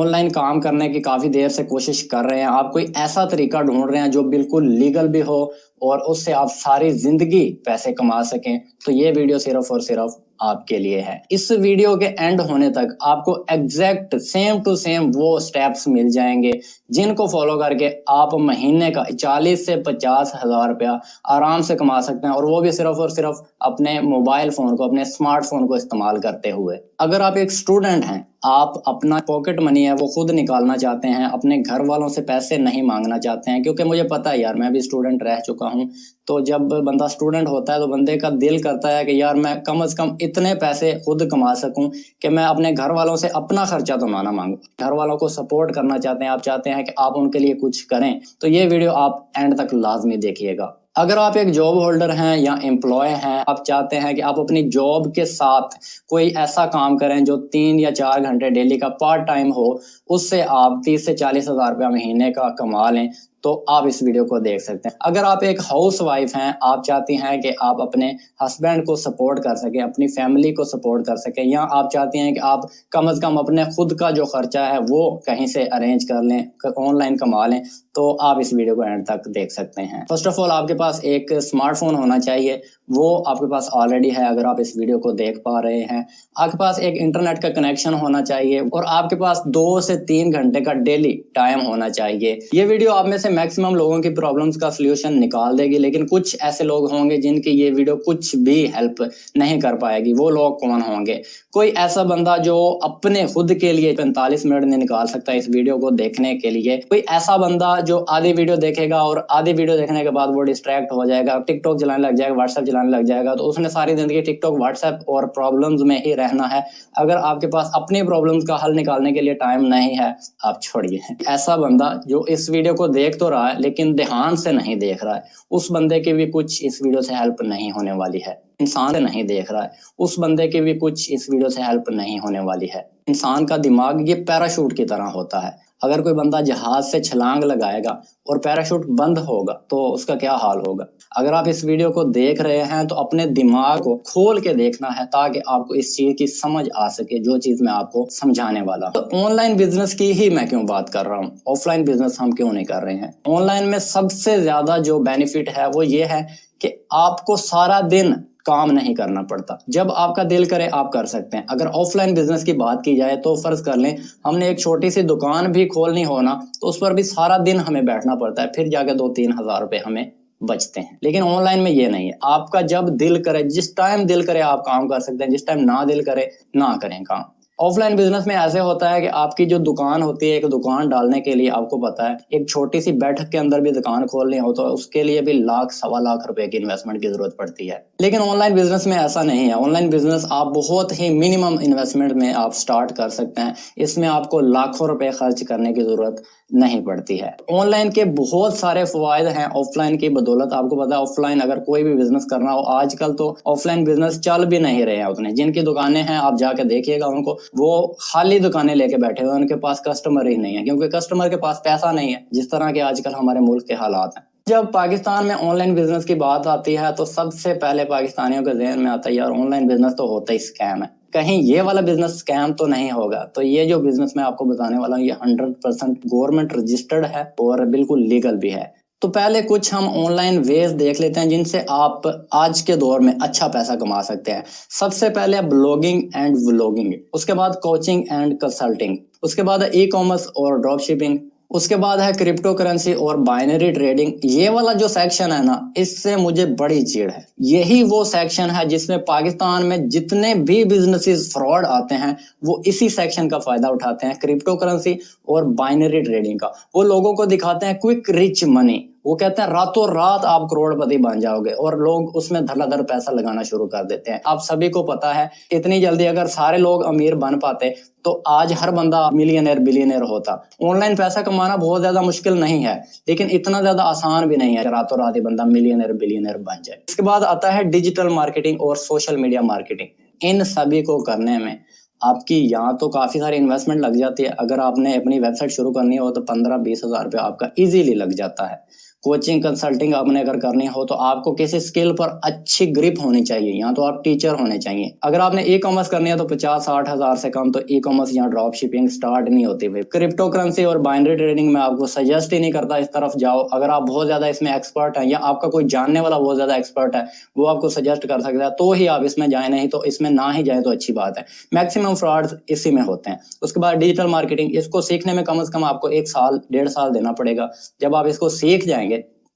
Online काम करने की काफ़ी देर से कोशिश कर रहे हैं, आप कोई ऐसा तरीका ढूंढ रहे हैं जो बिल्कुल लीगल भी हो और उससे आप सारी जिंदगी पैसे कमा सकें, तो ये वीडियो सिर्फ और सिर्फ आपके लिए है। इस वीडियो के एंड होने तक आपको एग्जैक्ट सेम टू सेम वो स्टेप्स मिल जाएंगे जिनको फॉलो करके आप महीने का 40 से 50 हज़ार रुपया आराम से कमा सकते हैं, और वो भी सिर्फ और सिर्फ अपने मोबाइल फोन को, अपने स्मार्टफोन को इस्तेमाल करते हुए। अगर आप एक स्टूडेंट हैं, आप अपना पॉकेट मनी है वो खुद निकालना चाहते हैं, अपने घर वालों से पैसे नहीं मांगना चाहते हैं, क्योंकि मुझे पता है यार, मैं भी स्टूडेंट रह चुका हूं। तो जब बंदा स्टूडेंट होता है तो बंदे का दिल करता है कि यार मैं कम से कम इतने पैसे खुद कमा सकूं कि मैं अपने घर वालों से अपना खर्चा तो ना मांगू। घर वालों को सपोर्ट करना चाहते हैं, आप चाहते हैं कि आप उनके लिए कुछ करें, तो ये वीडियो आप एंड तक लाजमी देखिएगा। अगर आप एक जॉब होल्डर हैं या एम्प्लॉय हैं, आप चाहते हैं कि आप अपनी जॉब के साथ कोई ऐसा काम करें जो 3 या 4 घंटे डेली का पार्ट टाइम हो, उससे आप 30 से 40 हज़ार रुपया महीने का कमा लें, तो आप इस वीडियो को देख सकते हैं। अगर आप एक हाउस वाइफ हैं, आप चाहती हैं कि आप अपने हस्बैंड को सपोर्ट कर सकें, अपनी फैमिली को सपोर्ट कर सकें, या आप चाहती हैं कि आप कम से कम अपने खुद का जो खर्चा है वो कहीं से अरेंज कर लें, ऑनलाइन कमा लें, तो आप इस वीडियो को एंड तक देख सकते हैं। फर्स्ट ऑफ ऑल आपके पास एक स्मार्टफोन होना चाहिए, वो आपके पास ऑलरेडी है अगर आप इस वीडियो को देख पा रहे हैं। आपके पास एक इंटरनेट का कनेक्शन होना चाहिए और आपके पास 2 से 3 घंटे का डेली टाइम होना चाहिए। ये वीडियो आप में से मैक्सिमम लोगों की प्रॉब्लम्स का सलूशन निकाल देगी, लेकिन कुछ ऐसे लोग होंगे जिनकी ये वीडियो कुछ भी हेल्प नहीं कर पाएगी। वो लोग कौन होंगे? कोई ऐसा बंदा जो अपने खुद के लिए 45 मिनट नहीं निकाल सकता इस वीडियो को देखने के लिए। कोई ऐसा बंदा जो आधी वीडियो देखेगा और आधी वीडियो देखने के बाद वो डिस्ट्रैक्ट हो जाएगा, टिकटॉक चलाने लग जाएगा, व्हाट्सएप चलाने लग जाएगा, तो उसने सारी जिंदगी टिकटॉक, व्हाट्सएप और प्रॉब्लम्स में ही रहना है। अगर आपके पास अपनी प्रॉब्लम्स का हल निकालने के लिए टाइम नहीं है, आप छोड़िए। ऐसा बंदा जो इस वीडियो को देख तो रहा है लेकिन ध्यान से नहीं देख रहा है, उस बंदे की भी कुछ इस वीडियो से हेल्प नहीं होने वाली है। इंसान नहीं देख रहा है, उस बंदे की भी कुछ इस वीडियो से हेल्प नहीं होने वाली है। इंसान का दिमाग ये पैराशूट की तरह होता है। अगर कोई बंदा जहाज से छलांग लगाएगा और पैराशूट बंद होगा तो उसका क्या हाल होगा? अगर आप इस वीडियो को देख रहे हैं तो अपने दिमाग को खोल के देखना है ताकि आपको इस चीज की समझ आ सके जो चीज मैं आपको समझाने वाला हूं। तो ऑनलाइन बिजनेस की ही मैं क्यों बात कर रहा हूँ, ऑफलाइन बिजनेस हम क्यों नहीं कर रहे हैं? ऑनलाइन में सबसे ज्यादा जो बेनिफिट है वो ये है कि आपको सारा दिन काम नहीं करना पड़ता। जब आपका दिल करे आप कर सकते हैं। अगर ऑफलाइन बिजनेस की बात की जाए तो फर्ज कर लें हमने एक छोटी सी दुकान भी खोलनी हो ना, तो उस पर भी सारा दिन हमें बैठना पड़ता है, फिर जाके 2-3 हज़ार रुपए हमें बचते हैं। लेकिन ऑनलाइन में ये नहीं है, आपका जब दिल करे, जिस टाइम दिल करे आप काम कर सकते हैं, जिस टाइम ना दिल करे ना करें काम। ऑफलाइन बिजनेस में ऐसे होता है कि आपकी जो दुकान होती है, एक दुकान डालने के लिए आपको पता है एक छोटी सी बैठक के अंदर भी दुकान खोलनी हो तो उसके लिए भी 1-1.25 लाख रुपए की इन्वेस्टमेंट की जरूरत पड़ती है। लेकिन ऑनलाइन बिजनेस में ऐसा नहीं है। ऑनलाइन बिजनेस आप बहुत ही मिनिमम इन्वेस्टमेंट में आप स्टार्ट कर सकते हैं। इसमें आपको लाखों रुपए खर्च करने की जरूरत नहीं पड़ती है। ऑनलाइन के बहुत सारे फायदे हैं ऑफलाइन की बदौलत। आपको पता है ऑफलाइन अगर कोई भी बिजनेस करना हो, आजकल तो ऑफलाइन बिजनेस चल भी नहीं रहे हैं उतने। जिनकी दुकानें हैं आप जाके देखिएगा उनको, वो खाली दुकानें लेके बैठे हुए, उनके पास कस्टमर ही नहीं है, क्योंकि कस्टमर के पास पैसा नहीं है, जिस तरह के आजकल हमारे मुल्क के हालात हैं। जब पाकिस्तान में ऑनलाइन बिजनेस की बात आती है तो सबसे पहले पाकिस्तानियों के जहन में आता है यार ऑनलाइन बिजनेस तो होता ही स्कैम है, कहीं ये वाला बिजनेस स्कैम तो नहीं होगा। तो ये जो बिजनेस मैं आपको बताने वाला हूँ ये 100% गवर्नमेंट रजिस्टर्ड है और बिल्कुल लीगल भी है। तो पहले कुछ हम ऑनलाइन वेज देख लेते हैं जिनसे आप आज के दौर में अच्छा पैसा कमा सकते हैं। सबसे पहले ब्लॉगिंग एंड व्लॉगिंग, उसके बाद कोचिंग एंड कंसल्टिंग, उसके बाद ई कॉमर्स और ड्रॉप शिपिंग, उसके बाद है क्रिप्टो करेंसी और बाइनरी ट्रेडिंग। ये वाला जो सेक्शन है ना, इससे मुझे बड़ी चिढ़ है। यही वो सेक्शन है जिसमें पाकिस्तान में जितने भी बिजनेसेस फ्रॉड आते हैं वो इसी सेक्शन का फायदा उठाते हैं, क्रिप्टो करेंसी और बाइनरी ट्रेडिंग का। वो लोगों को दिखाते हैं क्विक रिच मनी, वो कहते हैं रातों रात आप करोड़पति बन जाओगे, और लोग उसमें धड़ाधड़ पैसा लगाना शुरू कर देते हैं। आप सभी को पता है इतनी जल्दी अगर सारे लोग अमीर बन पाते तो आज हर बंदा मिलियनर बिलियनर होता। ऑनलाइन पैसा कमाना बहुत ज्यादा मुश्किल नहीं है, लेकिन इतना ज्यादा आसान भी नहीं है रातों रात ही बंदा मिलियनर बिलियनर बन जाए। इसके बाद आता है डिजिटल मार्केटिंग और सोशल मीडिया मार्केटिंग। इन सभी को करने में आपकी यहाँ तो काफी सारी इन्वेस्टमेंट लग जाती है। अगर आपने अपनी वेबसाइट शुरू करनी हो तो 15-20 हज़ार रुपया आपका इजीली लग जाता है। कोचिंग कंसल्टिंग आपने अगर करनी हो तो आपको किसी स्किल पर अच्छी ग्रिप होनी चाहिए, या तो आप टीचर होने चाहिए। अगर आपने ई कॉमर्स करनी है तो 50-60 हजार से कम तो ई कॉमर्स या ड्रॉप शिपिंग स्टार्ट नहीं होती भाई। क्रिप्टो करेंसी और बाइनरी ट्रेडिंग में आपको सजेस्ट ही नहीं करता इस तरफ जाओ। अगर आप बहुत ज्यादा इसमें एक्सपर्ट है या आपका कोई जानने वाला बहुत ज्यादा एक्सपर्ट है, वो आपको सजेस्ट कर सकता है तो ही आप इसमें जाए, नहीं तो इसमें ना ही जाए तो अच्छी बात है। मैक्सिमम फ्रॉड्स इसी में होते हैं। उसके बाद डिजिटल मार्केटिंग, इसको सीखने में कम से कम आपको 1 साल 1.5 साल देना पड़ेगा। जब आप इसको सीख जाएंगे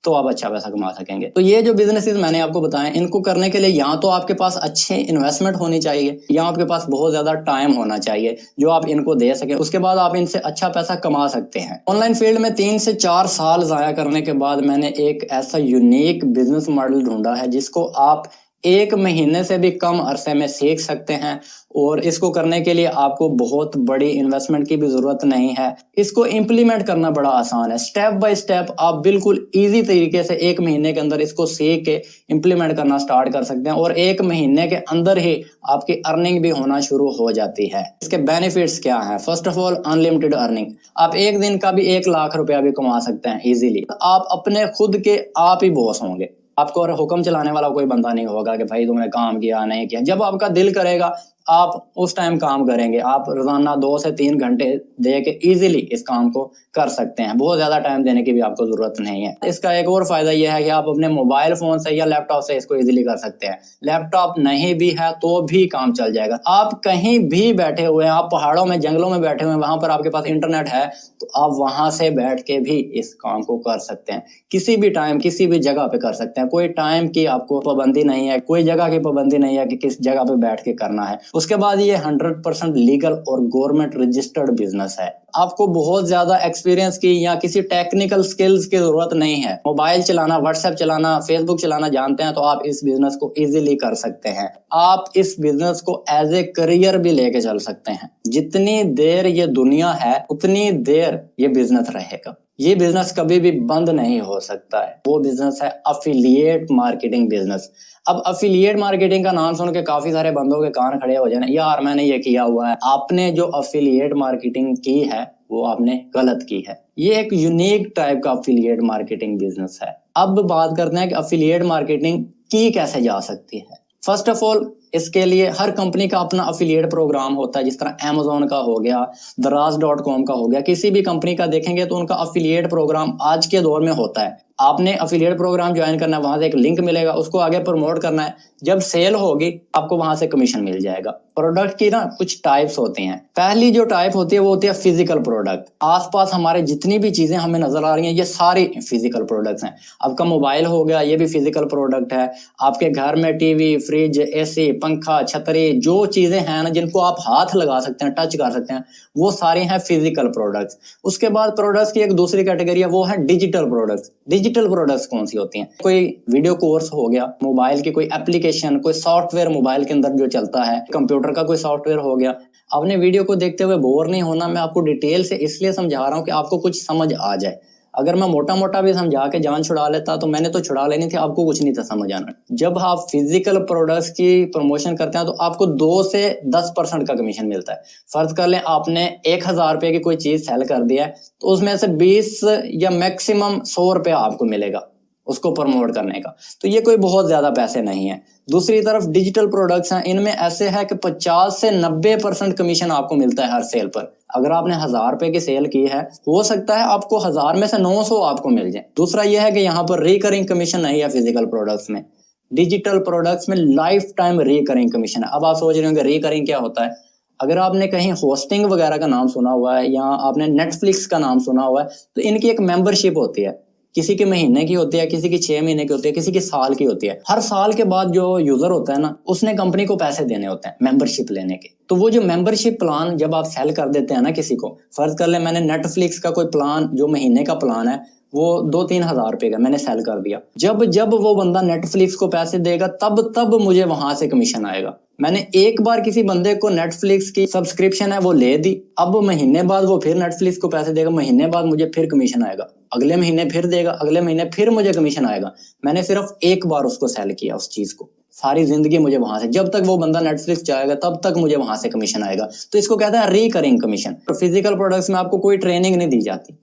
तो आप अच्छा पैसा कमा सकेंगे। तो ये जो बिजनेसेस मैंने आपको बताए, इनको करने के लिए या तो आपके पास अच्छे इन्वेस्टमेंट होनी चाहिए या आपके पास बहुत ज्यादा टाइम होना चाहिए जो आप इनको दे सके। उसके बाद आप इनसे अच्छा पैसा कमा सकते हैं। ऑनलाइन फील्ड में 3 से 4 साल जाया करने के बाद मैंने एक ऐसा यूनिक बिजनेस मॉडल ढूंढा है जिसको आप 1 महीने से भी कम अरसे में सीख सकते हैं, और इसको करने के लिए आपको बहुत बड़ी इन्वेस्टमेंट की भी जरूरत नहीं है। इसको इम्प्लीमेंट करना बड़ा आसान है। स्टेप बाय स्टेप आप बिल्कुल इजी तरीके से 1 महीने के अंदर इसको सीख के इम्प्लीमेंट करना स्टार्ट कर सकते हैं, और 1 महीने के अंदर ही आपकी अर्निंग भी होना शुरू हो जाती है। इसके बेनिफिट्स क्या हैं? First of all, unlimited earning. आप एक दिन का भी 1 लाख रुपया भी कमा सकते हैं इजीली। आप अपने खुद के आप ही बॉस होंगे। आपको और हुक्म चलाने वाला कोई बंदा नहीं होगा कि भाई तुमने काम किया नहीं किया। जब आपका दिल करेगा आप उस टाइम काम करेंगे। आप रोजाना 2 से 3 घंटे दे के इजीली इस काम को कर सकते हैं। बहुत ज्यादा टाइम देने की भी आपको जरूरत नहीं है। इसका एक और फायदा यह है कि आप अपने मोबाइल फोन से या लैपटॉप से इसको इजीली कर सकते हैं। लैपटॉप नहीं भी है तो भी काम चल जाएगा। आप कहीं भी बैठे हुए हैं, आप पहाड़ों में जंगलों में बैठे हुए हैं, वहां पर आपके पास इंटरनेट है तो आप वहां से बैठ के भी इस काम को कर सकते हैं। किसी भी टाइम किसी भी जगह पे कर सकते हैं। कोई टाइम की आपको पाबंदी नहीं है, कोई जगह की पाबंदी नहीं है कि किस जगह पे बैठ के करना है। उसके बाद ये 100% लीगल और गवर्नमेंट रजिस्टर्ड बिजनेस है। आपको बहुत ज्यादा एक्सपीरियंस की या किसी टेक्निकल स्किल्स की जरूरत नहीं है। मोबाइल चलाना, व्हाट्सएप चलाना, फेसबुक चलाना जानते हैं तो आप इस बिजनेस को इजीली कर सकते हैं। आप इस बिजनेस को एज ए करियर भी लेके चल सकते हैं। जितनी देर ये दुनिया है उतनी देर ये बिजनेस रहेगा। ये बिजनेस कभी भी बंद नहीं हो सकता है। वो बिजनेस है अफिलिएट मार्केटिंग बिजनेस। अब अफिलिएट मार्केटिंग का नाम सुन के काफी सारे बंदों के कान खड़े हो जाने, यार मैंने ये किया हुआ है। आपने जो अफिलिएट मार्केटिंग की है वो आपने गलत की है। ये एक यूनिक टाइप का अफिलिएट मार्केटिंग बिजनेस है। अब बात करते हैं कि अफिलिएट मार्केटिंग की कैसे जा सकती है। फर्स्ट ऑफ ऑल, इसके लिए हर कंपनी का अपना अफिलिएट प्रोग्राम होता है। जिस तरह Amazon का हो गया, दराज.com का हो गया, किसी भी कंपनी का देखेंगे तो उनका अफिलिएट प्रोग्राम आज के दौर में होता है। आपने अफिलिएट प्रोग्राम ज्वाइन करना है, वहां से एक लिंक मिलेगा, उसको आगे प्रमोट करना है। जब सेल होगी आपको वहां से कमीशन मिल जाएगा। प्रोडक्ट की ना कुछ टाइप्स होती हैं। पहली जो टाइप होती है वो होती है फिजिकल प्रोडक्ट। आसपास हमारे जितनी भी चीजें हमें नजर आ रही हैं ये सारी फिजिकल प्रोडक्ट्स हैं। आपका मोबाइल हो गया, ये भी फिजिकल प्रोडक्ट है। आपके घर में टीवी, फ्रिज, एसी, पंखा, छतरी, जो चीजें हैं ना जिनको आप हाथ लगा सकते हैं, टच कर सकते हैं, वो सारे हैं फिजिकल प्रोडक्ट्स। उसके बाद प्रोडक्ट्स की एक दूसरी कैटेगरी है, वो है डिजिटल प्रोडक्ट्स। डिजिटल प्रोडक्ट्स कौन सी होती हैं? कोई वीडियो कोर्स हो गया, मोबाइल की कोई एप्लीकेशन, कोई सॉफ्टवेयर मोबाइल के अंदर जो चलता है, कंप्यूटर का कोई सॉफ्टवेयर हो गया। आपने वीडियो को देखते हुए बोर नहीं होना। मैं आपको डिटेल से इसलिए समझा रहा हूँ कि आपको कुछ समझ आ जाए। अगर मैं मोटा मोटा भी समझा के जान छुड़ा लेता तो मैंने तो छुड़ा लेनी थी, आपको कुछ नहीं था समझ आना। जब आप फिजिकल प्रोडक्ट्स की प्रमोशन करते हैं तो आपको 2 से 10% का कमीशन मिलता है। फर्ज कर लें आपने 1000 रुपए की कोई चीज सेल कर दिया है तो उसमें से 20 या मैक्सिमम 100 रुपया आपको मिलेगा उसको प्रमोट करने का। तो ये कोई बहुत ज्यादा पैसे नहीं है। दूसरी तरफ डिजिटल प्रोडक्ट्स हैं, इनमें ऐसे है कि 50 से 90% कमीशन आपको मिलता है हर सेल पर। अगर आपने 1000 रुपए की सेल की है, हो सकता है आपको 1000 में से 900 आपको मिल जाए। दूसरा यह है कि यहाँ पर रिकरिंग कमीशन नहीं है फिजिकल प्रोडक्ट्स में। डिजिटल प्रोडक्ट्स में लाइफ टाइम रिकरिंग कमीशन है। अब आप सोच रहे होंगे रिकरिंग क्या होता है। अगर आपने कहीं होस्टिंग वगैरह का नाम सुना हुआ है या आपने नेटफ्लिक्स का नाम सुना हुआ है तो इनकी एक मेंबरशिप होती है। किसी के महीने की होती है, किसी की 6 महीने की होती है, किसी की साल की होती है। हर साल के बाद जो यूजर होता है ना, उसने कंपनी को पैसे देने होते हैं मेंबरशिप लेने के। तो वो जो मेंबरशिप प्लान जब आप सेल कर देते हैं ना किसी को, फर्ज कर ले मैंने नेटफ्लिक्स का कोई प्लान जो महीने का प्लान है वो 2-3 हजार रुपए का मैंने सेल कर दिया। जब जब वो बंदा नेटफ्लिक्स को पैसे देगा तब तब मुझे वहां से कमीशन आएगा। मैंने एक बार किसी बंदे को नेटफ्लिक्स की सब्सक्रिप्शन है वो ले दी, अब महीने बाद वो फिर नेटफ्लिक्स को पैसे देगा, महीने बाद मुझे फिर कमीशन आएगा, अगले महीने फिर देगा, अगले महीने फिर मुझे कमीशन आएगा। मैंने सिर्फ एक बार उसको सेल किया उस चीज को, सारी जिंदगी मुझे वहां से, जब तक वो बंदा नेटफ्लिक्स जाएगा तब तक मुझे वहां से कमीशन आएगा। तो इसको कहता है रिकरिंग कमीशन। फिजिकल प्रोडक्ट्स में आपको कोई ट्रेनिंग नहीं दी जाती।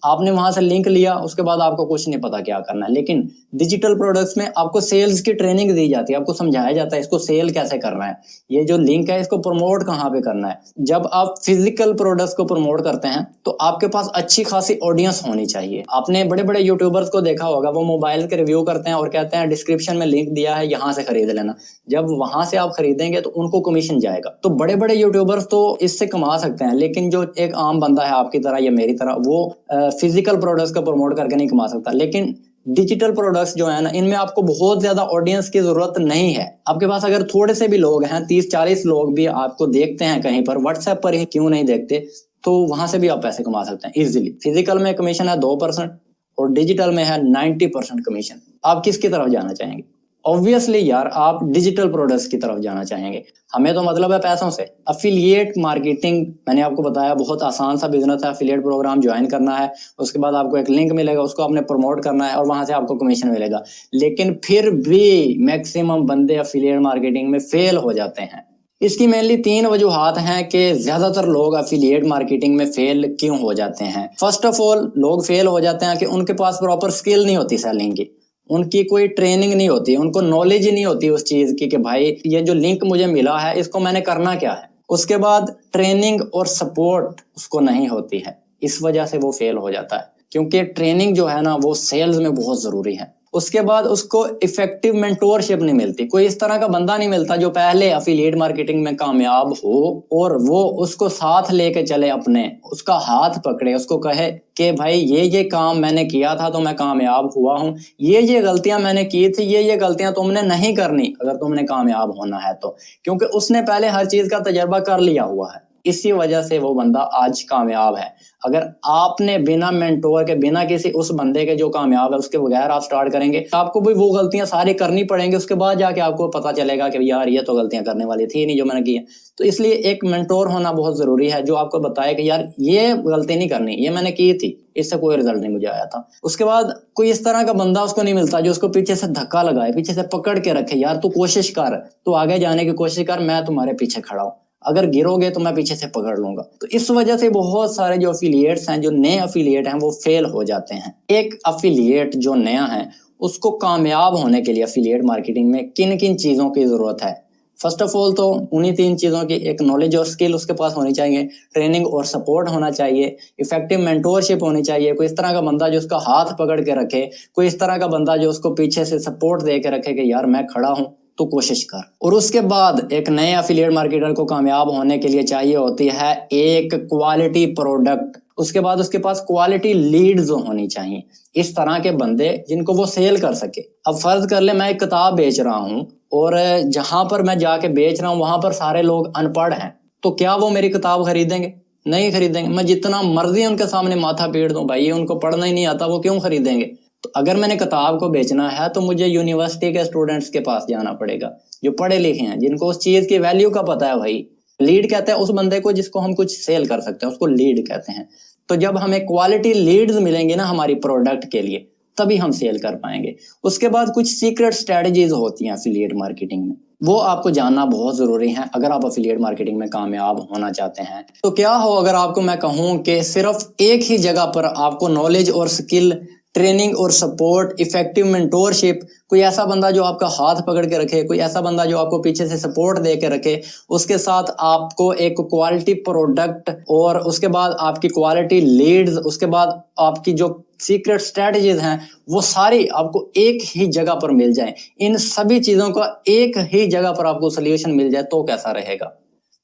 आपने वहां से लिंक लिया, उसके बाद आपको कुछ नहीं पता क्या करना है। लेकिन डिजिटल प्रोडक्ट्स में आपको सेल्स की ट्रेनिंग दी जाती है, आपको समझाया जाता है इसको सेल कैसे करना है, ये जो लिंक है इसको प्रमोट कहाँ पे करना है। जब आप फिजिकल प्रोडक्ट्स को प्रमोट करते हैं तो आपके पास अच्छी खासी ऑडियंस होनी चाहिए। आपने बड़े बड़े यूट्यूबर्स को देखा होगा, वो मोबाइल के रिव्यू करते हैं और कहते हैं डिस्क्रिप्शन में लिंक दिया है, यहाँ से खरीद लेना। जब वहां से आप खरीदेंगे तो उनको कमीशन जाएगा। तो बड़े बड़े यूट्यूबर्स तो इससे कमा सकते हैं, लेकिन जो एक आम बंदा है आपकी तरह या मेरी तरह, वो फिजिकल प्रोडक्ट्स को प्रमोट करके नहीं कमा सकता। लेकिन डिजिटल प्रोडक्ट्स जो है ना, इनमें आपको बहुत ज्यादा ऑडियंस की जरूरत नहीं है। आपके पास अगर थोड़े से भी लोग हैं, 30-40 लोग भी आपको देखते हैं कहीं पर, व्हाट्सएप पर ही क्यों नहीं देखते, तो वहां से भी आप पैसे कमा सकते हैं इजीली। फिजिकल में कमीशन है 2% और डिजिटल में है 90% कमीशन। आप किसकी तरफ जाना चाहेंगे? ऑब्वियसली यार, आप डिजिटल प्रोडक्ट्स की तरफ जाना चाहेंगे। हमें तो मतलब है पैसों से। अफिलिएट मार्केटिंग मैंने आपको बताया, बहुत आसान सा बिजनेस है। अफिलिएट प्रोग्राम ज्वाइन करना है, उसके बाद आपको एक लिंक मिलेगा, उसको आपने प्रमोट करना है और वहां से आपको कमीशन मिलेगा। लेकिन फिर भी मैक्सिमम बंदे अफिलिएट मार्केटिंग में फेल हो जाते हैं। इसकी मेनली 3 वजूहात हैं कि ज्यादातर लोग अफिलिएट मार्केटिंग में फेल क्यों हो जाते हैं। फर्स्ट ऑफ ऑल, लोग फेल हो जाते हैं कि उनके पास प्रॉपर स्किल नहीं होती सेलिंग की, उनकी कोई ट्रेनिंग नहीं होती, उनको नॉलेज ही नहीं होती उस चीज की कि भाई ये जो लिंक मुझे मिला है इसको मैंने करना क्या है। उसके बाद ट्रेनिंग और सपोर्ट उसको नहीं होती है, इस वजह से वो फेल हो जाता है, क्योंकि ट्रेनिंग जो है ना वो सेल्स में बहुत जरूरी है। उसके बाद उसको इफेक्टिव मेंटोरशिप नहीं मिलती, कोई इस तरह का बंदा नहीं मिलता जो पहले अफिलिएट मार्केटिंग में कामयाब हो और वो उसको साथ लेके चले, अपने उसका हाथ पकड़े, उसको कहे कि भाई ये काम मैंने किया था तो मैं कामयाब हुआ हूँ, ये गलतियां मैंने की थी, ये गलतियां तुमने नहीं करनी अगर तुमने कामयाब होना है तो, क्योंकि उसने पहले हर चीज का तजर्बा कर लिया हुआ है। इसी वजह से वो बंदा आज कामयाब है। अगर आपने बिना मेंटोर के, बिना किसी उस बंदे के जो कामयाब है उसके बगैर आप स्टार्ट करेंगे, आपको भी वो गलतियां सारी करनी पड़ेंगी। उसके बाद जाके आपको पता चलेगा कि यार ये तो गलतियां करने वाली थी नहीं जो मैंने की है। तो इसलिए एक मेंटोर होना बहुत जरूरी है, जो आपको बताए कि यार ये गलती नहीं करनी, ये मैंने की थी, इससे कोई रिजल्ट नहीं मुझे आया था। उसके बाद कोई इस तरह का बंदा उसको नहीं मिलता जो उसको पीछे से धक्का लगाए, पीछे से पकड़ के रखे, यार तू कोशिश कर, तू आगे जाने की कोशिश कर, मैं तुम्हारे पीछे खड़ा हूं, अगर गिरोगे तो मैं पीछे से पकड़ लूंगा। तो इस वजह से बहुत सारे जो अफिलिएट्स हैं, जो नए अफिलिएट हैं, वो फेल हो जाते हैं। एक अफिलिएट जो नया है उसको कामयाब होने के लिए अफिलिएट मार्केटिंग में किन किन चीजों की जरूरत है? फर्स्ट ऑफ ऑल तो उन्हीं 3 चीजों की, एक नॉलेज और स्किल उसके पास होनी चाहिए, ट्रेनिंग और सपोर्ट होना चाहिए, इफेक्टिव मेंटोरशिप होनी चाहिए, कोई इस तरह का बंदा जो उसका हाथ पकड़ के रखे, कोई इस तरह का बंदा जो उसको पीछे से सपोर्ट दे के रखे कि यार मैं खड़ा हूं तो कोशिश कर। और उसके बाद एक नए अफिलिएट मार्केटर को कामयाब होने के लिए चाहिए होती है एक क्वालिटी प्रोडक्ट, उसके बाद उसके पास क्वालिटी लीड्स होनी चाहिए, इस तरह के बंदे जिनको वो सेल कर सके। अब फर्ज कर ले मैं एक किताब बेच रहा हूं और जहां पर मैं जाके बेच रहा हूं वहां पर सारे लोग अनपढ़ हैं, तो क्या वो मेरी किताब खरीदेंगे? नहीं खरीदेंगे। मैं जितना मर्जी उनके सामने माथा पीट दूं, भाई उनको पढ़ना ही नहीं आता, वो क्यों खरीदेंगे? तो अगर मैंने किताब को बेचना है तो मुझे यूनिवर्सिटी के स्टूडेंट्स के पास जाना पड़ेगा, जो पढ़े लिखे हैं, जिनको उस चीज की वैल्यू का पता है। भाई लीड कहते हैं उस बंदे को जिसको हम कुछ सेल कर सकते हैं, उसको लीड कहते हैं। तो जब हमें क्वालिटी लीड्स मिलेंगे ना हमारी प्रोडक्ट के लिए, तभी हम सेल कर पाएंगे। उसके बाद कुछ सीक्रेट स्ट्रेटजीज होती हैं अफिलिएट मार्केटिंग में, वो आपको जानना बहुत जरूरी है अगर आप अफिलिएट मार्केटिंग में कामयाब होना चाहते हैं। तो क्या हो अगर आपको मैं कहूं कि सिर्फ एक ही जगह पर आपको नॉलेज और स्किल, ट्रेनिंग और सपोर्ट, इफेक्टिव मेंटोरशिप, कोई ऐसा बंदा जो आपका हाथ पकड़ के रखे, कोई ऐसा बंदा जो आपको पीछे से सपोर्ट दे के रखे, उसके साथ आपको एक क्वालिटी प्रोडक्ट और उसके बाद आपकी क्वालिटी लीड्स, उसके बाद आपकी जो सीक्रेट स्ट्रेटजीज हैं वो सारी आपको एक ही जगह पर मिल जाए, इन सभी चीजों का एक ही जगह पर आपको सोल्यूशन मिल जाए तो कैसा रहेगा?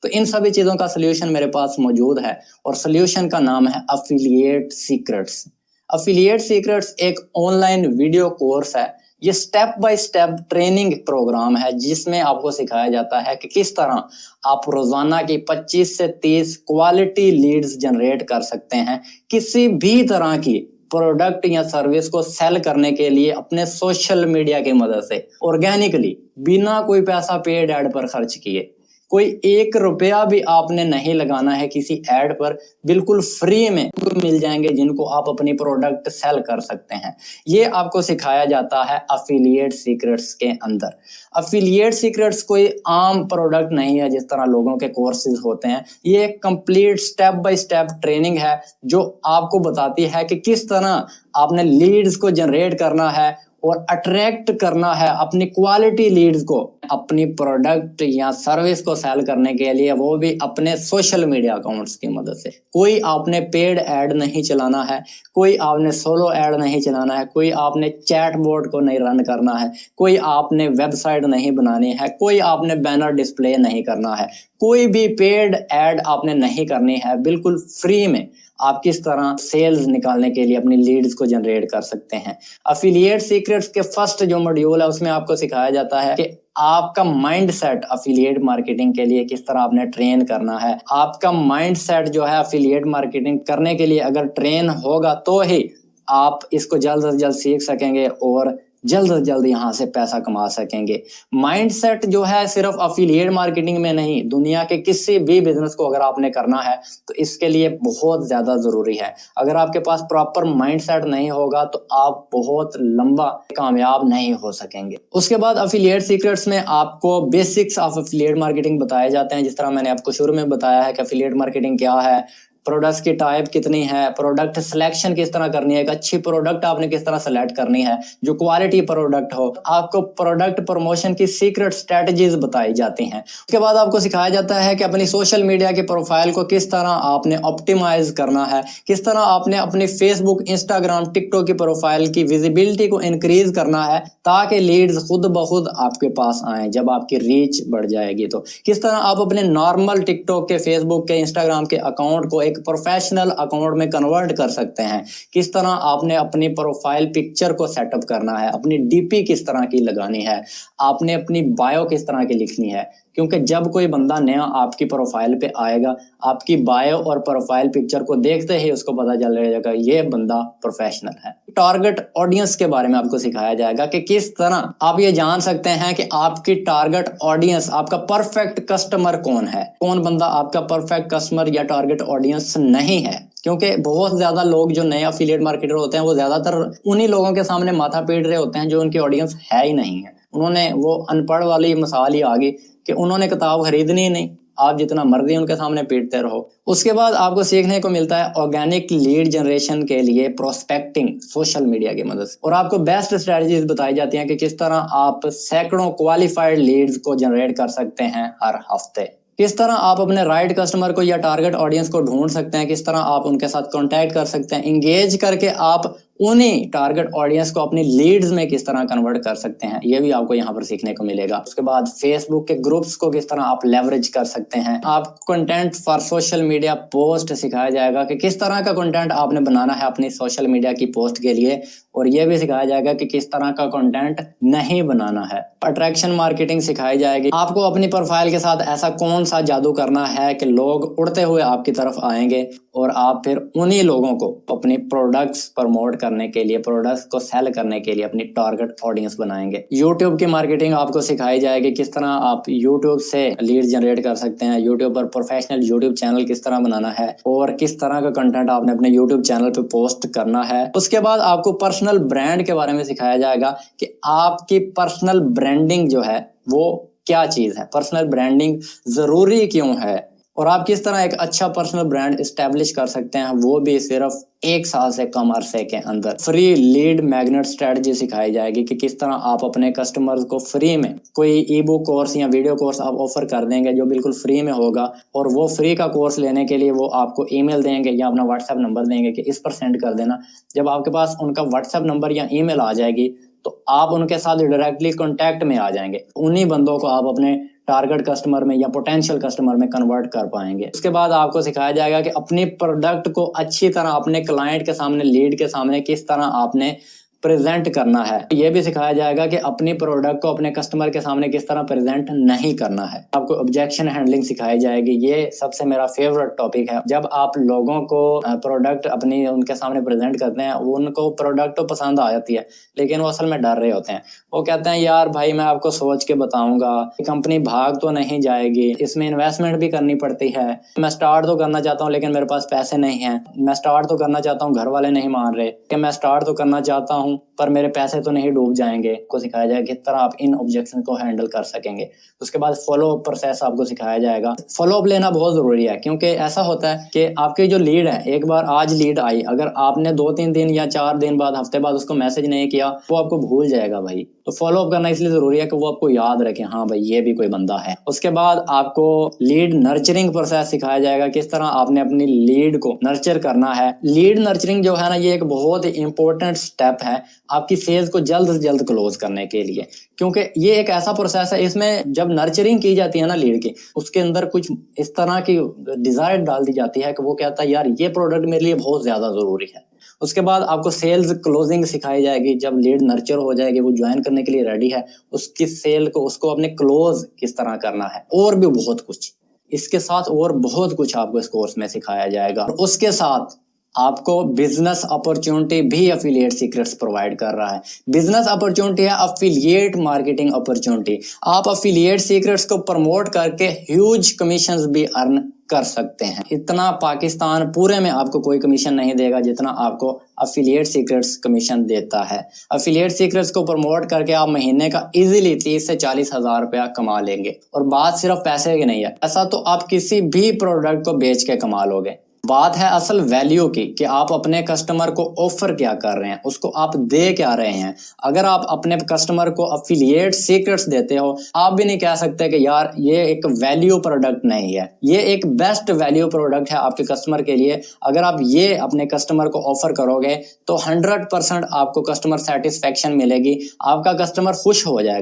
तो इन सभी चीजों का सोल्यूशन मेरे पास मौजूद है और सोल्यूशन का नाम है अफिलिएट सीक्रेट्स। अफिलिएट सीक्रेट्स एक ऑनलाइन वीडियो कोर्स है, ये step by step training programme है जिसमें आपको सिखाया जाता है कि किस तरह आप रोजाना की 25 से 30 क्वालिटी लीड्स जनरेट कर सकते हैं किसी भी तरह की प्रोडक्ट या सर्विस को सेल करने के लिए अपने सोशल मीडिया की मदद से, ऑर्गेनिकली, बिना कोई पैसा पेड ऐड पर खर्च किए। कोई 1 रुपया भी आपने नहीं लगाना है किसी ऐड पर, बिल्कुल फ्री में मिल जाएंगे जिनको आप अपनी प्रोडक्ट सेल कर सकते हैं। ये आपको सिखाया जाता है अफिलिएट सीक्रेट्स के अंदर। अफिलिएट सीक्रेट्स कोई आम प्रोडक्ट नहीं है जिस तरह लोगों के कोर्सेज होते हैं। ये एक complete step by step training है जो आपको बताती है कि किस तरह आपने लीड्स को जनरेट करना है और अट्रैक्ट करना है अपनी क्वालिटी लीड्स को अपनी प्रोडक्ट या सर्विस को सेल करने के लिए, वो भी अपने सोशल मीडिया अकाउंट्स की मदद से। कोई आपने पेड ऐड नहीं चलाना है, कोई आपने सोलो ऐड नहीं चलाना है, कोई आपने चैट बोर्ड को नहीं रन करना है, कोई आपने वेबसाइट नहीं बनानी है, कोई आपने बैनर डिस्प्ले नहीं करना है, कोई भी पेड ऐड आपने नहीं करनी है। बिल्कुल फ्री में आप किस तरह सेल्स निकालने के लिए अपनी लीड्स को जनरेट कर सकते हैं। अफिलिएट सीक्रेट्स के फर्स्ट जो मॉड्यूल है उसमें आपको सिखाया जाता है कि आपका माइंडसेट अफिलिएट मार्केटिंग के लिए किस तरह आपने ट्रेन करना है। आपका माइंडसेट जो है अफिलिएट मार्केटिंग करने के लिए अगर ट्रेन होगा तो ही आप इसको जल्द से जल्द सीख सकेंगे और जल्द से जल्द यहाँ से पैसा कमा सकेंगे। माइंडसेट जो है सिर्फ अफिलिएट मार्केटिंग में नहीं, दुनिया के किसी भी बिजनेस को अगर आपने करना है तो इसके लिए बहुत ज्यादा जरूरी है। अगर आपके पास प्रॉपर माइंडसेट नहीं होगा तो आप बहुत लंबा कामयाब नहीं हो सकेंगे। उसके बाद अफिलिएट सीक्रेट्स में आपको बेसिक्स ऑफ अफिलिएट मार्केटिंग बताए जाते हैं। जिस तरह मैंने आपको शुरू में बताया है कि अफिलिएट मार्केटिंग क्या है, प्रोडक्ट्स की टाइप कितनी है, प्रोडक्ट सिलेक्शन किस तरह करनी है, एक अच्छी प्रोडक्ट आपने किस तरह सेलेक्ट करनी है जो क्वालिटी प्रोडक्ट हो। आपको प्रोडक्ट प्रमोशन की सीक्रेट स्ट्रेटजीज बताई जाती हैं। उसके बाद आपको सिखाया जाता है कि अपनी सोशल मीडिया की प्रोफाइल को किस तरह आपने ऑप्टिमाइज करना है, किस तरह आपने अपनी फेसबुक, इंस्टाग्राम, टिकटॉक की प्रोफाइल की विजिबिलिटी को इंक्रीज करना है ताकि लीड्स खुद ब खुद आपके पास आए जब आपकी रीच बढ़ जाएगी। तो किस तरह आप अपने नॉर्मल टिकटॉक के, फेसबुक के, इंस्टाग्राम के अकाउंट को एक प्रोफेशनल अकाउंट में कन्वर्ट कर सकते हैं। किस तरह आपने अपनी प्रोफाइल पिक्चर को सेटअप करना है, अपनी डीपी किस तरह की लगानी है, आपने अपनी बायो किस तरह की लिखनी है। क्योंकि जब कोई बंदा नया आपकी प्रोफाइल पे आएगा, आपकी बायो और प्रोफाइल पिक्चर को देखते ही उसको पता चल जाएगा ये बंदा प्रोफेशनल है। टारगेट ऑडियंस के बारे में आपको सिखाया जाएगा कि किस तरह आप ये जान सकते हैं कि आपकी टारगेट ऑडियंस, आपका परफेक्ट कस्टमर कौन है, कौन बंदा आपका परफेक्ट कस्टमर या टारगेट ऑडियंस नहीं है। क्योंकि बहुत ज्यादा लोग जो नए अफिलिएट मार्केटर होते हैं वो ज्यादातर उन्हीं लोगों के सामने माथा पीट रहे होते हैं जो उनकी ऑडियंस है ही नहीं है। उन्होंने वो अनपढ़ वाली मिसाल ही आ गई कि उन्होंने किताब खरीदनी ही नहीं, आप जितना मर्जी उनके सामने पीटते रहो। उसके बाद आपको सीखने को मिलता है ऑर्गेनिक लीड जनरेशन के लिए प्रोस्पेक्टिंग सोशल मीडिया की मदद से, और आपको बेस्ट स्ट्रेटजीज बताई जाती हैं कि किस तरह आप सैकड़ों क्वालिफाइड लीड्स को जनरेट कर सकते हैं हर हफ्ते। किस तरह आप अपने राइट कस्टमर को या टारगेट ऑडियंस को ढूंढ सकते हैं, किस तरह आप उनके साथ कांटेक्ट कर सकते हैं, इंगेज करके आप उन्हीं टारगेट ऑडियंस को अपनी लीड्स में किस तरह कन्वर्ट कर सकते हैं, ये भी आपको यहाँ पर सीखने को मिलेगा। उसके बाद फेसबुक के ग्रुप्स को किस तरह आप लेवरेज कर सकते हैं। आप content for social media post सिखाया जाएगा कि किस तरह का कंटेंट आपने बनाना है अपनी सोशल मीडिया की पोस्ट के लिए, और यह भी सिखाया जाएगा कि किस तरह का कंटेंट नहीं बनाना है। अट्रैक्शन मार्केटिंग सिखाई जाएगी, आपको अपनी प्रोफाइल के साथ ऐसा कौन सा जादू करना है कि लोग उड़ते हुए आपकी तरफ आएंगे और आप फिर उन्हीं लोगों को अपनी प्रोडक्ट्स प्रमोट करने के लिए, प्रोडक्ट्स को सेल करने के लिए अपनी टारगेट ऑडियंस बनाएंगे। यूट्यूब की मार्केटिंग आपको सिखाई जाएगी, किस तरह आप यूट्यूब से लीड जनरेट कर सकते हैं, यूट्यूब पर प्रोफेशनल यूट्यूब चैनल किस तरह बनाना है और किस तरह का कंटेंट आपने अपने यूट्यूब चैनल पे पोस्ट करना है। उसके बाद आपको पर्सनल ब्रांड के बारे में सिखाया जाएगा कि आपकी पर्सनल ब्रांडिंग जो है वो क्या चीज है, पर्सनल ब्रांडिंग जरूरी क्यों है, और आप किस तरह एक अच्छा पर्सनल ब्रांड एस्टेब्लिश कर सकते हैं, वो भी सिर्फ 1 साल से कम अरसे के अंदर। फ्री लीड मैग्नेट स्ट्रेटजी सिखाई जाएगी कि किस तरह आप अपने कस्टमर्स को फ्री में कोई ई बुक कोर्स या वीडियो कोर्स आप ऑफर कर देंगे जो बिल्कुल फ्री में होगा, और वो फ्री का कोर्स लेने के लिए वो आपको ईमेल देंगे या अपना व्हाट्सएप नंबर देंगे कि इस पर सेंड कर देना। जब आपके पास उनका व्हाट्सएप नंबर या ईमेल आ जाएगी तो आप उनके साथ डायरेक्टली कॉन्टैक्ट में आ जाएंगे, उन्हीं बंदों को आप अपने टारगेट कस्टमर में या पोटेंशियल कस्टमर में कन्वर्ट कर पाएंगे। उसके बाद आपको सिखाया जाएगा कि अपनी प्रोडक्ट को अच्छी तरह अपने क्लाइंट के सामने, लीड के सामने किस तरह आपने प्रेजेंट करना है। ये भी सिखाया जाएगा कि अपनी प्रोडक्ट को अपने कस्टमर के सामने किस तरह प्रेजेंट नहीं करना है। आपको ऑब्जेक्शन हैंडलिंग सिखाई जाएगी। ये सबसे मेरा फेवरेट टॉपिक है। जब आप लोगों को प्रोडक्ट अपनी उनके सामने प्रेजेंट करते हैं, उनको प्रोडक्ट तो पसंद आ जाती है, लेकिन वो असल में डर रहे होते हैं। वो कहते हैं यार भाई मैं आपको सोच के बताऊंगा, कंपनी भाग तो नहीं जाएगी, इसमें इन्वेस्टमेंट भी करनी पड़ती है, मैं स्टार्ट तो करना चाहता हूँ लेकिन मेरे पास पैसे नहीं है, मैं स्टार्ट तो करना चाहता हूँ, घर वाले नहीं मान रहे कि मैं स्टार्ट तो करना चाहता हूँ पर मेरे पैसे तो नहीं डूब जाएंगे। को सिखाया जाएगा किस तरह आप इन ऑब्जेक्शन को हैंडल कर सकेंगे। उसके बाद फॉलो अप प्रोसेस आपको सिखाया जाएगा। फॉलो अप लेना बहुत जरूरी है, क्योंकि ऐसा होता है कि आपकी जो लीड है, एक बार आज लीड आई, अगर आपने 2-3 दिन या 4 दिन बाद, हफ्ते बाद उसको मैसेज नहीं किया, वो आपको भूल जाएगा भाई। तो फॉलो अप करना इसलिए जरूरी है कि वो आपको याद रखे, हाँ भाई ये भी कोई बंदा है। उसके बाद आपको लीड नर्चरिंग प्रोसेस सिखाया जाएगा, किस तरह आपने अपनी लीड को नर्चर करना है। लीड नर्चरिंग जो है ना, ये एक बहुत ही इंपॉर्टेंट स्टेप है आपकी सेल्स को जल्द से जल्द क्लोज करने के लिए, क्योंकि ये एक ऐसा प्रोसेस है, इसमें जब नर्चरिंग की जाती है ना लीड की, उसके अंदर कुछ इस तरह की डिजायर डाल दी जाती है कि वो कहता है यार ये प्रोडक्ट मेरे लिए बहुत ज्यादा जरूरी है। उसके बाद आपको सेल्स क्लोजिंग सिखाई जाएगी। जब लीड नर्चर हो जाएगी, वो ज्वाइन करने के लिए रेडी है, उसकी सेल को, उसको अपने क्लोज किस तरह करना है, और भी बहुत कुछ इसके साथ, और बहुत कुछ आपको इस कोर्स में सिखाया जाएगा। उसके साथ आपको बिजनेस अपॉर्चुनिटी भी एफिलिएट सीक्रेट्स प्रोवाइड कर रहा है। बिजनेस अपॉर्चुनिटी है एफिलिएट मार्केटिंग अपॉर्चुनिटी। आप एफिलिएट सीक्रेट्स को प्रमोट करके ह्यूज कमीशंस भी अर्न कर सकते हैं। इतना पाकिस्तान पूरे में आपको कोई कमीशन नहीं देगा जितना आपको एफिलिएट सीक्रेट्स कमीशन देता है। एफिलिएट सीक्रेट्स को प्रमोट करके आप महीने का इजीली 30 से 40 हजार रुपया कमा लेंगे। और बात सिर्फ पैसे की नहीं है, ऐसा तो आप किसी भी प्रोडक्ट को बेच के कमा लोगे। बात है असल वैल्यू की, कि आप अपने कस्टमर को ऑफर क्या कर रहे हैं, उसको आप दे क्या रहे हैं। अगर आप अपने कस्टमर को एफिलिएट सीक्रेट्स देते हो, आप भी नहीं कह सकते कि यार ये एक वैल्यू प्रोडक्ट नहीं है। ये एक बेस्ट वैल्यू प्रोडक्ट है आपके कस्टमर के लिए। अगर आप ये अपने कस्टमर को ऑफर करोगे तो 100% आपको कस्टमर सेटिस्फेक्शन मिलेगी, आपका कस्टमर खुश हो जाएगा।